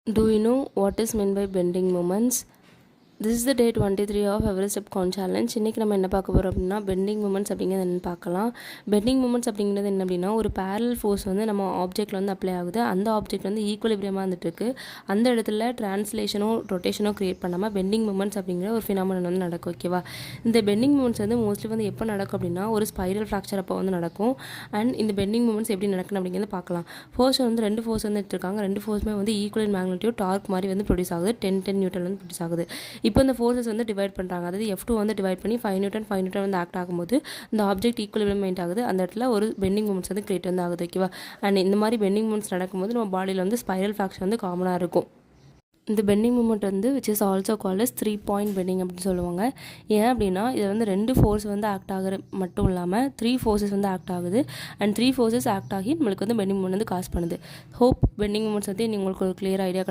Do you know what is meant by bending moments? This is the day 23 of Every Step Count Challenge. இன்றைக்கி நம்ம என்ன பார்க்க போகிறோம் அப்படின்னா பெண்டிங் மூமெண்ட்ஸ் அப்படிங்கிறது என்னென்னு பார்க்கலாம். பெண்டிங் மூமெண்ட்ஸ் அப்படிங்கிறது என்ன அப்படின்னா ஒரு பேரல் ஃபோர்ஸ் வந்து நம்ம ஆப்ஜெக்ட்டில் வந்து அப்ளை ஆகுது. அந்த ஆப்ஜெக்ட் வந்து ஈக்குவலிபிரியமாக வந்துட்டு இருக்குது. அந்த இடத்துல ட்ரான்ஸ்லேஷனோ ரொட்டேஷனோ க்ரியேட் பண்ணாமல் பெண்டிங் மூமெண்ட்ஸ் அப்படிங்கிற ஒரு ஃபினாமினன் வந்து நடக்கும். ஓகேவா? இந்த பெண்டிங் மூமெண்ட்ஸ் வந்து மோஸ்ட்லி வந்து எப்போ நடக்கும் அப்படின்னா ஒரு ஸ்பைரல் ஃப்ராக்சர் அப்போ வந்து நடக்கும். அண்ட் இந்த பெண்டிங் மூமெண்ட்ஸ் எப்படி நடக்கும் அப்படிங்கிறது பார்க்கலாம். ஃபோர்ஸ் வந்து ரெண்டு ஃபோர்ஸ் வந்து எடுத்துருக்காங்க. ரெண்டு ஃபோர்ஸுமே வந்து ஈக்குவல் இன் மேக்னிட்யூட் டார்க் மாதிரி வந்து ப்ரொடியூஸ் ஆகுது. 10 நியூட்டன் வந்து ப்ரொடியூஸ் ஆகுது. இப்போ இந்த ஃபோர்ஸஸ் வந்து டிவைட் பண்ணுறாங்க. அதாவது F2 வந்து டிவைட் பண்ணி 5 நியூட்டன் வந்து ஆக்ட் ஆகும்போது இந்த ஆப்ஜெக்ட் ஈக்குவலிபிரியம் மெயின்ட் ஆகுது. அந்த இடத்துல ஒரு பெண்டிங் மூமெண்ட்ஸ் வந்து கிரியேட் வந்து ஆகுது. ஓகேவா? அண்ட் இந்த மாதிரி பெண்டிங் மூமெண்ட்ஸ் நடக்கும்போது நம்ம பாடியில் வந்து ஸ்பைரல் ஃப்ராக்சர் வந்து காமனாக இருக்கும். இந்த பெண்டிங் மூமெண்ட் வந்து which is also called as 3 point pending அப்படின்னு சொல்லுவாங்க. ஏன் அப்படின்னா இதில் வந்து 2 ஃபோர்ஸ் வந்து ஆக்ட் ஆகிற மட்டும் இல்லாமல் 3 ஃபோர்ஸஸ் வந்து ஆக்ட் ஆகுது. அண்ட் 3 ஃபோர்ஸஸ் ஆக்ட் ஆகி நம்மளுக்கு வந்து பெண்டிங் மூமெண்ட் வந்து காஸ் பண்ணுது. ஹோப் பெண்டிங் மூமெண்ட்ஸ் வந்து உங்களுக்கு ஒரு கிளியர் ஐடியா